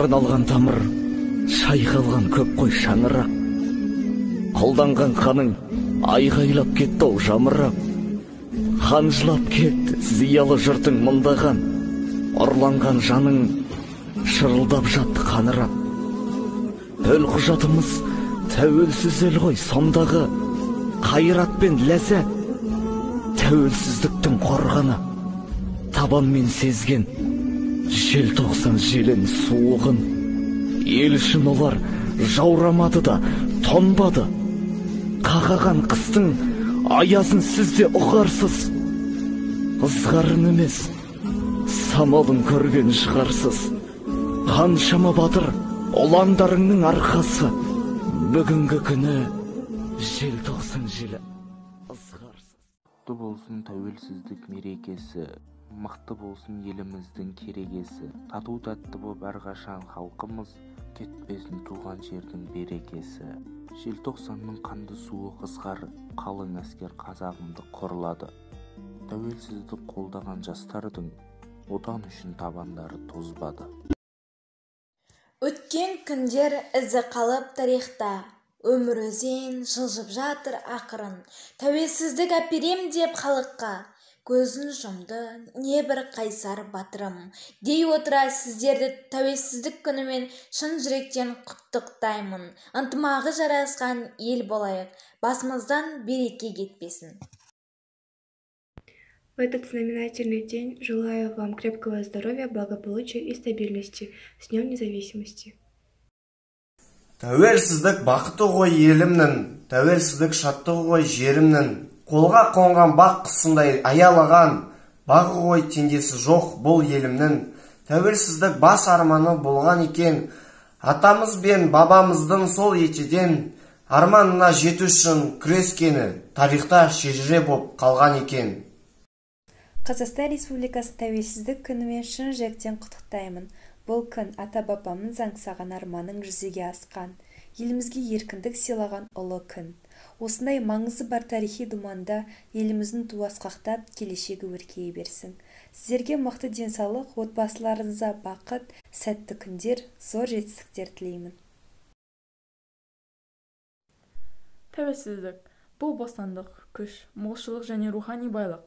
Тырналған тамыр, шайқалған көп қой шаңырақ. Қолданған қаның айғайлап кетті ау жамырап. Қанжылап кетті зиялы жұртың мыңдаған. Ұрланған жаның шырылдап жатты қанырап. Төл құжатымыз тәуелсіз ел ғой сондағы. Қайрат пен ләззат тәуелсіздіктің қорғаны. Табанмен сезген желтоқсан желін суығын. Ел үшін олар жаурамады да тонбады. Қақаған қыстың аязын сізде ұғарсыз. Ызғарын емес, самалын көрген шығарсыз. Қаншама батыр ұландарыңның арқасы. Бүгінгі күні желтоқсан желі ызғарсыз. Құтты болсын тәуелсіздік мерекесі, мықты болсын еліміздің керегесі. Тату-тәтті боп әрқашан халқымыз, кетпесін туған жердің берекесі. Желтоқсанның қанды суы ызғар, қалың әскер қазағымды қорлады. Тәуелсіздік қолдаған жастардың отан үшін табандары тозбады. Өткен күндер ізі қалып тарихта, өмір өзен жылжып жатыр ақырын. Тәуелсіздік әперем деп халыққа, көзін жұмды небір қайсар батырым. Дей отыра сіздерді тәуелсіздік күнімен шын жүректен құттықтаймын. Ынтымағы жарасқан ел болайық, басымыздан береке кетпесін. В этот знаменательный день желаю вам крепкого здоровья, благополучия и стабильности. С Днем независимости! Тәуелсіздік бақыты ғой елімнің, тәуелсіздік шаттығы ғой жерімнің. Қолға қонған бақ қысындай аялаған, бағы ғой теңдесі жоқ бұл елімнің. Тәуелсіздік бас арманы болған екен, атамыз бен бабамыздың сол етеден арманына жету үшін күрескені тарихта шежіре боп қалған екен. Қазақстан Республикасы тәуелсіздік күнімен шын жүректен құттықтаймын. Бұл күн ата-бабамыз аңсаған арманың жүзеге асқан, елімізге еркіндік сыйлаған ұлы күн. Осындай маңызы бар тарихи думанда еліміздің туы асқақтап, келешегі өркейе берсін. Сіздерге мықты денсаулық, отбасыларыңызға бақыт, сәтті күндер, зор жетістіктер тілеймін. Тәуелсіздік – бұл бостандық, күш, молшылық және рухани байлық.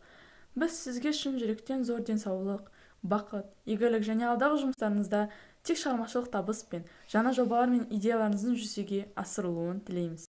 Біз сізге шын жүректен зор денсаулық, бақыт, игілік және алдағы жұмыстарыңызда тек шығармашылық табыс пен жаңа жобалар мен идеяларыңыздың жүзеге асырылуын тілейміз.